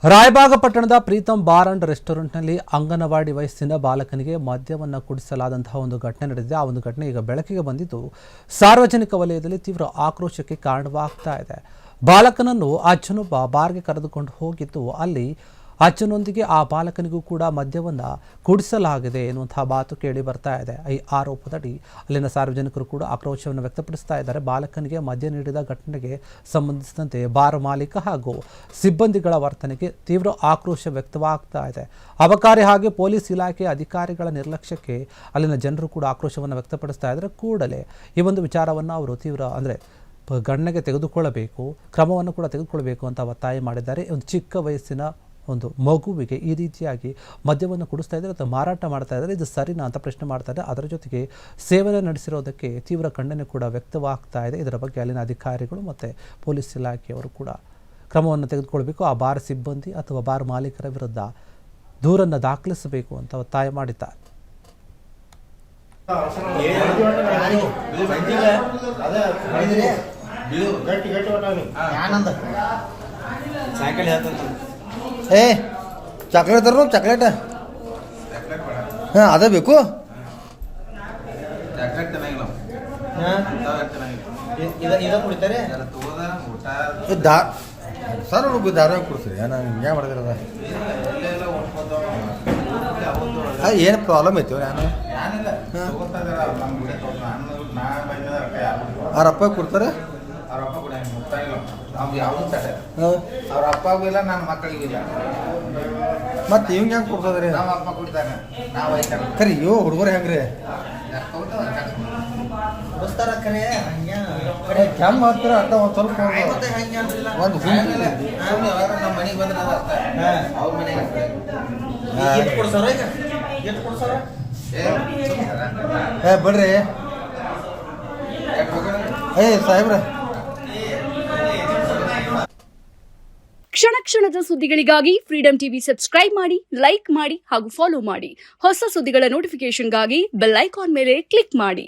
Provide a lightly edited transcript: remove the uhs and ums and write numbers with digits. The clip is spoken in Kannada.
ರಾಯಬಾಗ ಪಟ್ಟಣದ ಪ್ರೀತಂ ಬಾರ್ ಅಂಡ್ ರೆಸ್ಟೋರೆಂಟ್ನಲ್ಲಿ ಅಂಗನವಾಡಿ ವಯಸ್ಸಿನ ಬಾಲಕನಿಗೆ ಮದ್ಯವನ್ನು ಕುಡಿಸಲಾದಂತಹ ಒಂದು ಘಟನೆ ನಡೆದಿದೆ. ಆ ಒಂದು ಘಟನೆ ಈಗ ಬೆಳಕಿಗೆ ಬಂದಿದ್ದು ಸಾರ್ವಜನಿಕ ವಲಯದಲ್ಲಿ ತೀವ್ರ ಆಕ್ರೋಶಕ್ಕೆ ಕಾರಣವಾಗ್ತಾ ಇದೆ. ಬಾಲಕನನ್ನು ಅಜ್ಜನೊಬ್ಬ ಬಾರ್ಗೆ ಕರೆದುಕೊಂಡು ಹೋಗಿದ್ದು ಅಲ್ಲಿ ಅಜ್ಜನೊಂದಿಗೆ ಆ ಬಾಲಕನಿಗೂ ಕೂಡ ಮದ್ಯವನ್ನು ಕುಡಿಸಲಾಗಿದೆ ಎನ್ನುವಂತಹ ಮಾತು ಕೇಳಿ ಬರ್ತಾ ಇದೆ. ಈ ಆರೋಪದಡಿ ಅಲ್ಲಿನ ಸಾರ್ವಜನಿಕರು ಕೂಡ ಆಕ್ರೋಶವನ್ನು ವ್ಯಕ್ತಪಡಿಸ್ತಾ ಇದ್ದಾರೆ. ಬಾಲಕನಿಗೆ ಮದ್ಯ ನೀಡಿದ ಘಟನೆಗೆ ಸಂಬಂಧಿಸಿದಂತೆ ಬಾರ್ ಮಾಲೀಕ ಹಾಗೂ ಸಿಬ್ಬಂದಿಗಳ ವರ್ತನೆಗೆ ತೀವ್ರ ಆಕ್ರೋಶ ವ್ಯಕ್ತವಾಗ್ತಾ ಇದೆ. ಅಬಕಾರಿ ಹಾಗೆ ಪೊಲೀಸ್ ಇಲಾಖೆ ಅಧಿಕಾರಿಗಳ ನಿರ್ಲಕ್ಷ್ಯಕ್ಕೆ ಅಲ್ಲಿನ ಜನರು ಕೂಡ ಆಕ್ರೋಶವನ್ನು ವ್ಯಕ್ತಪಡಿಸ್ತಾ ಇದ್ದಾರೆ. ಕೂಡಲೇ ಈ ಒಂದು ವಿಚಾರವನ್ನು ಅವರು ತೀವ್ರ ಗಣನೆಗೆ ತೆಗೆದುಕೊಳ್ಳಬೇಕು, ಕ್ರಮವನ್ನು ಕೂಡ ತೆಗೆದುಕೊಳ್ಳಬೇಕು ಅಂತ ಒತ್ತಾಯ ಮಾಡಿದ್ದಾರೆ. ಒಂದು ಚಿಕ್ಕ ವಯಸ್ಸಿನ ಒಂದು ಮಗುವಿಗೆ ಈ ರೀತಿಯಾಗಿ ಮದ್ಯವನ್ನು ಕುಡಿಸ್ತಾ ಇದ್ದಾರೆ ಅಥವಾ ಮಾರಾಟ ಮಾಡ್ತಾ ಇದ್ದಾರೆ, ಇದು ಸರಿನಾ ಅಂತ ಪ್ರಶ್ನೆ ಮಾಡ್ತಾ ಇದ್ದಾರೆ. ಅದರ ಜೊತೆಗೆ ಸೇವನೆ ನಡೆಸಿರೋದಕ್ಕೆ ತೀವ್ರ ಖಂಡನೆ ಕೂಡ ವ್ಯಕ್ತವಾಗ್ತಾ ಇದೆ. ಇದರ ಬಗ್ಗೆ ಅಲ್ಲಿನ ಅಧಿಕಾರಿಗಳು ಮತ್ತು ಪೊಲೀಸ್ ಇಲಾಖೆಯವರು ಕೂಡ ಕ್ರಮವನ್ನು ತೆಗೆದುಕೊಳ್ಬೇಕು. ಆ ಬಾರ್ ಸಿಬ್ಬಂದಿ ಅಥವಾ ಬಾರ್ ಮಾಲೀಕರ ವಿರುದ್ಧ ದೂರನ್ನು ದಾಖಲಿಸಬೇಕು ಅಂತ ಒತ್ತಾಯ ಮಾಡಿದ್ದಾರೆ. ಏ ಚಾಕ್ಲೇಟ್ ತರೋ ಚಾಕ್ಲೇಟ್ ಹಾಂ ಅದೇ ಬೇಕು. ಸರ್ ಹುಡುಗ ದಾರ ಕೊಡ್ತೀರಿ ನಾನು ಹಿಂಗೆ ಮಾಡಿದಿರದ ಏನು ಪ್ರಾಬ್ಲಮ್ ಐತಿ ನಾನು ಅವ್ರಪ್ಪ ಕೊಡ್ತಾರೆ. ಅವ್ರ ಅಪ್ಪಗೂ ಇಲ್ಲ, ನನ್ನ ಮಕ್ಕಳಿಗೂ ಇಲ್ಲ. ಮತ್ತೆ ಇವಂಗೆ ಹೆಂಗೆ ಕೊಡ್ತದ್ರಿ? ನಮ್ಮ ಅಪ್ಪ ಕುಡಿತಾನೆ, ನಾವು ಐತಾನೆ. ಕರಿ ಇವು ಹುಡುಗರು ಹೆಂಗ್ರಿ ಕೆಮ್ಮ ಹತ್ತಿರ ಅಟ್ಟ ಒಂದು ಸ್ವಲ್ಪ ಒಂದು ನಮ್ಮ ಮನೆಗೆ ಬಂದ್ರೆ ಅವ್ರ ಮನೆಗೆ ಬಿಡ್ರಿ. ಸಾಹೇಬ್ರ ಕ್ಷಣ ಕ್ಷಣದ ಸುದ್ದಿಗಳಿಗಾಗಿ ಫ್ರೀಡಂ ಟಿವಿ ಸಬ್ಸ್ಕ್ರೈಬ್ ಮಾಡಿ, ಲೈಕ್ ಮಾಡಿ ಹಾಗೂ ಫಾಲೋ ಮಾಡಿ. ಹೊಸ ಸುದ್ದಿಗಳ ನೋಟಿಫಿಕೇಶನ್ಗಾಗಿ ಬೆಲ್ ಐಕಾನ್ ಮೇಲೆ ಕ್ಲಿಕ್ ಮಾಡಿ.